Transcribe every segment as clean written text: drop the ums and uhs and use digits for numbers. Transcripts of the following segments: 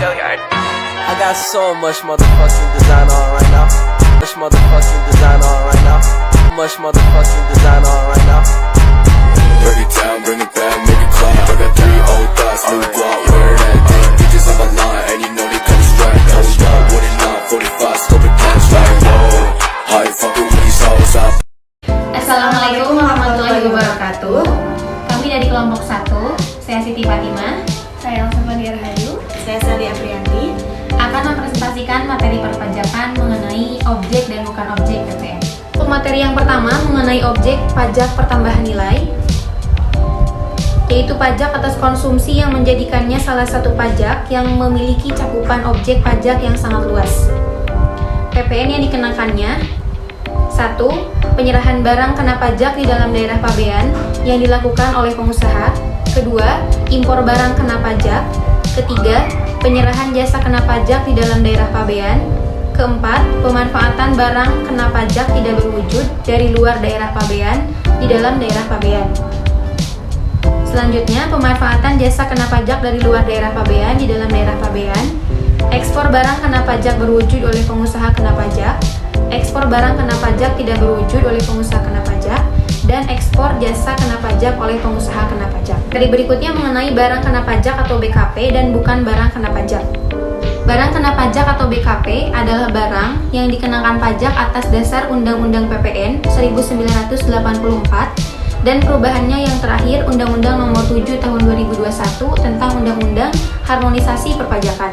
I got so much motherfucking design on right now. Much motherfucking design on right now. Much motherfucking design on right now. Break it down, bring it back, make it clap. I got 3 old thoughts, new guap, where that thing. Bitches on my line, and you know they come straight. Hold up, what it not, 45, stop it, cash like whoa. How you fucking with these hoes up? Assalamualaikum warahmatullahi wabarakatuh. Kami dari kelompok 1, saya Siti Fatimah, Saya Elsa Fadia Rahayu, Saya Sally Aprianti akan mempresentasikan materi perpajakan mengenai objek dan bukan objek PPN. Untuk materi yang pertama mengenai objek pajak pertambahan nilai, yaitu pajak atas konsumsi yang menjadikannya salah satu pajak yang memiliki cakupan objek pajak yang sangat luas. PPN yang dikenakannya: 1. Penyerahan barang kena pajak di dalam daerah pabean yang dilakukan oleh pengusaha. 2. Impor barang kena pajak. 3. Penyerahan jasa kena pajak di dalam daerah pabean. 4. Pemanfaatan barang kena pajak tidak berwujud dari luar daerah pabean di dalam daerah pabean. Selanjutnya, pemanfaatan jasa kena pajak dari luar daerah pabean di dalam daerah pabean. Ekspor barang kena pajak berwujud oleh pengusaha kena pajak. Ekspor barang kena pajak tidak berwujud oleh pengusaha kena pajak, dan ekspor jasa kena pajak oleh pengusaha kena pajak. Dari berikutnya mengenai barang kena pajak atau BKP dan bukan barang kena pajak. Barang kena pajak atau BKP adalah barang yang dikenakan pajak atas dasar Undang-Undang PPN 1984 dan perubahannya yang terakhir Undang-Undang Nomor 7 Tahun 2021 tentang Undang-Undang Harmonisasi Perpajakan.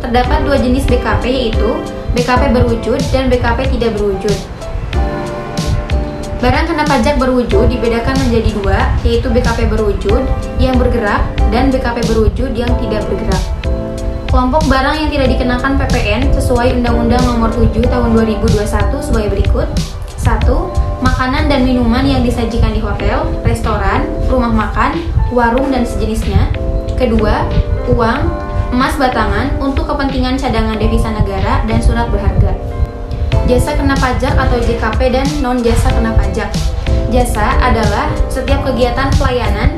Terdapat 2 jenis BKP, yaitu BKP berwujud dan BKP tidak berwujud. Barang kena pajak berwujud dibedakan menjadi 2, yaitu BKP berwujud yang bergerak dan BKP berwujud yang tidak bergerak. Kelompok barang yang tidak dikenakan PPN sesuai Undang-Undang Nomor 7 Tahun 2021 sebagai berikut. 1. Makanan dan minuman yang disajikan di hotel, restoran, rumah makan, warung dan sejenisnya. 2. Uang, emas batangan untuk kepentingan cadangan devisa negara dan surat berharga. Jasa kena pajak atau JKP dan non-jasa kena pajak. Jasa adalah setiap kegiatan pelayanan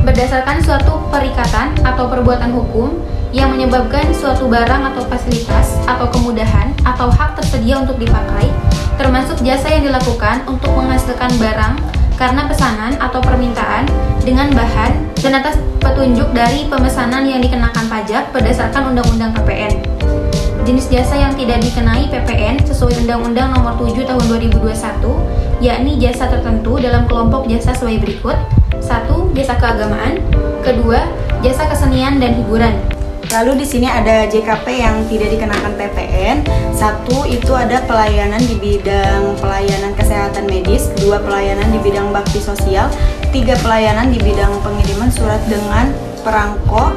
berdasarkan suatu perikatan atau perbuatan hukum yang menyebabkan suatu barang atau fasilitas atau kemudahan atau hak tersedia untuk dipakai, termasuk jasa yang dilakukan untuk menghasilkan barang karena pesanan atau permintaan dengan bahan dan atas petunjuk dari pemesanan yang dikenakan pajak berdasarkan Undang-Undang PPN. Jenis jasa yang tidak dikenai PPN sesuai Undang-Undang Nomor 7 Tahun 2021, yakni jasa tertentu dalam kelompok jasa sebagai berikut. 1. Jasa keagamaan. 2. Jasa kesenian dan hiburan. Lalu di sini ada JKP yang tidak dikenakan PPN. 1. Itu ada pelayanan di bidang pelayanan kesehatan medis. 2. Pelayanan di bidang bakti sosial. 3. Pelayanan di bidang pengiriman surat dengan perangko.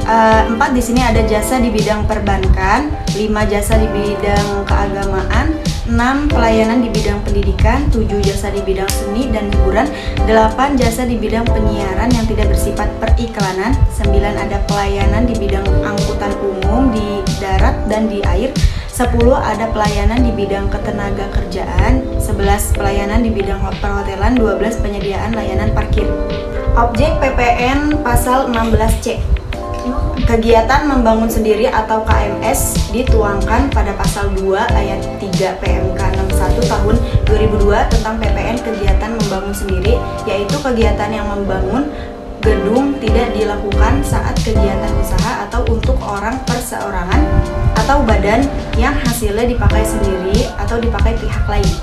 4. Di sini ada jasa di bidang perbankan. 5. Jasa di bidang keagamaan. 6. Pelayanan di bidang pendidikan. 7. Jasa di bidang seni dan hiburan. 8. Jasa di bidang penyiaran yang tidak bersifat periklanan. 9. Ada pelayanan di bidang angkutan umum di darat dan di air. 10. Ada pelayanan di bidang ketenaga kerjaan. 11. Pelayanan di bidang perhotelan. 12. Penyediaan layanan parkir. Objek PPN pasal 16C. Kegiatan membangun sendiri atau KMS dituangkan pada pasal 2 ayat 3 PMK 61 tahun 2002 tentang PPN kegiatan membangun sendiri, yaitu kegiatan yang membangun gedung tidak dilakukan saat kegiatan usaha atau untuk orang perseorangan atau badan yang hasilnya dipakai sendiri atau dipakai pihak lain.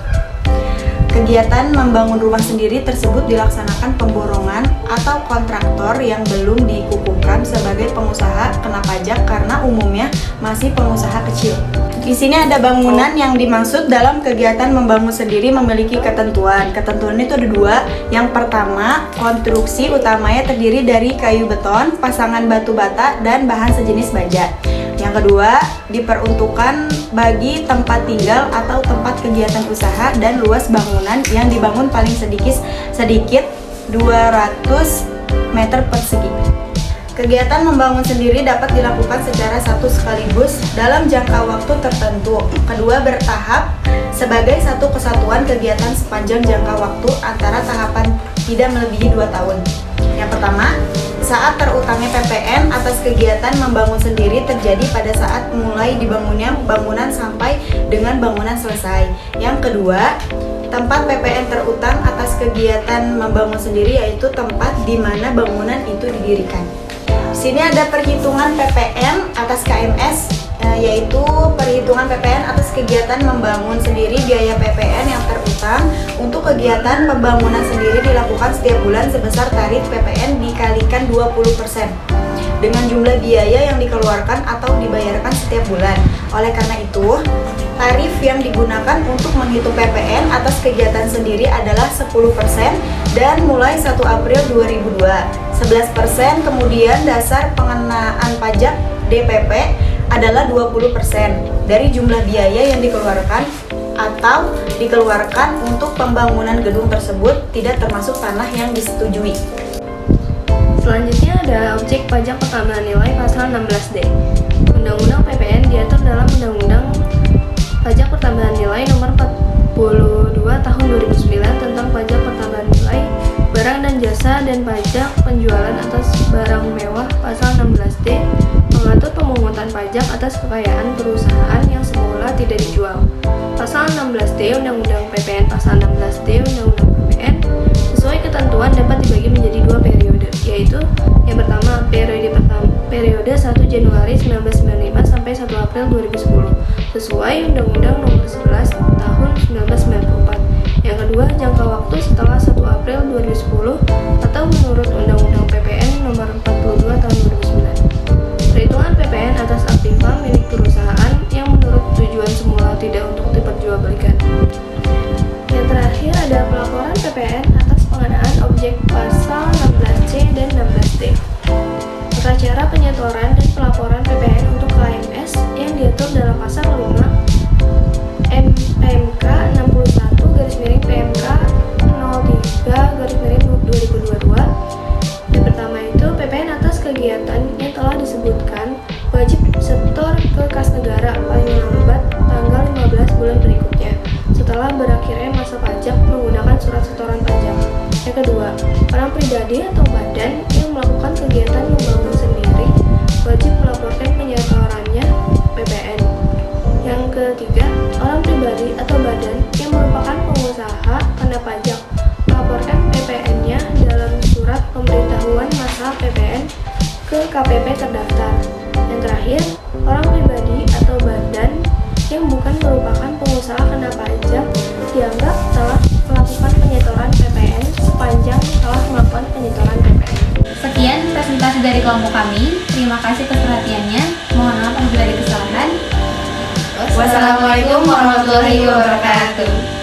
Kegiatan membangun rumah sendiri tersebut dilaksanakan pemborongan atau kontraktor yang belum dikukuhkan sebagai pengusaha kena pajak karena umumnya masih pengusaha kecil. Di sini ada bangunan yang dimaksud dalam kegiatan membangun sendiri memiliki ketentuan. Ketentuan itu ada 2. Yang pertama, konstruksi utamanya terdiri dari kayu beton, pasangan batu bata, dan bahan sejenis baja. Yang kedua, diperuntukkan bagi tempat tinggal atau tempat kegiatan usaha dan luas bangunan yang dibangun paling sedikit 200 meter persegi. Kegiatan membangun sendiri dapat dilakukan secara satu sekaligus dalam jangka waktu tertentu. Kedua, bertahap sebagai satu kesatuan kegiatan sepanjang jangka waktu antara tahapan tidak melebihi 2 tahun. Yang pertama, Saat terutangnya PPN atas kegiatan membangun sendiri terjadi pada saat mulai dibangunnya bangunan sampai dengan bangunan selesai. Yang kedua, tempat PPN terutang atas kegiatan membangun sendiri yaitu tempat di mana bangunan itu didirikan. Sini ada perhitungan PPN atas KMS, yaitu perhitungan PPN atas kegiatan membangun sendiri. Biaya PPN yang terutang untuk kegiatan pembangunan sendiri dilakukan setiap bulan sebesar tarif PPN dikalikan 20% dengan jumlah biaya yang dikeluarkan atau dibayarkan setiap bulan. Oleh karena itu, tarif yang digunakan untuk menghitung PPN atas kegiatan sendiri adalah 10% dan mulai 1 April 2002, 11%, kemudian dasar pengenaan pajak DPP adalah 20% dari jumlah biaya yang dikeluarkan atau dikeluarkan untuk pembangunan gedung tersebut tidak termasuk tanah yang disetujui. Selanjutnya ada objek pajak pertambahan nilai pasal 16D. Undang-Undang PPN diatur dalam Undang-Undang Pajak Pertambahan Nilai Nomor 42 Tahun 2009 tentang pajak pertambahan nilai barang dan jasa dan pajak penjualan atas barang mewah. Pasal 16D mengatur pemungutan pajak atas kekayaan perusahaan yang semula tidak dijual. Pasal 16D Undang-Undang PPN. Pasal 16D Undang-Undang PPN sesuai ketentuan dapat dibagi menjadi 2 periode, yaitu yang pertama periode 1 Januari 1995 sampai 1 April 2010 sesuai Undang-Undang Nomor 11 Tahun 1994. Yang kedua, jangka waktu setelah 1 April 2010 atau menurut Undang-Undang PPN Nomor 42 Tahun 2009. Perhitungan PPN atas aktiva milik perusahaan yang menurut tujuan semula tidak untuk diperjualbelikan. Yang terakhir ada pelaporan PPN atas pengadaan objek pasal 16C dan 16D. Tata cara penyetoran dan pelaporan PPN untuk KMS yang diatur dalam pasal 5 PMK 61 PMK 03/2022. Yang pertama itu PPN atas kegiatan yang telah disebutkan wajib setor ke kas negara paling lambat tanggal 15 bulan berikutnya setelah berakhirnya masa pajak menggunakan surat setoran pajak. Yang kedua, orang pribadi atau badan yang melakukan kegiatan membangun sendiri wajib melaporkan penyetorannya PPN. Yang ketiga, orang pribadi atau badan yang merupakan pengusaha kena pajak melaporkan PPN-nya dalam surat pemberitahuan masa PPN ke KPP terdaftar. Yang terakhir, orang pribadi atau badan yang bukan merupakan pengusaha kena pajak dianggap telah melakukan penyetoran PPN sepanjang telah melakukan penyetoran PPN. Sekian presentasi dari kelompok kami. Terima kasih atas perhatiannya. Mohon maaf apabila ada kesalahan. Wassalamualaikum warahmatullahi wabarakatuh.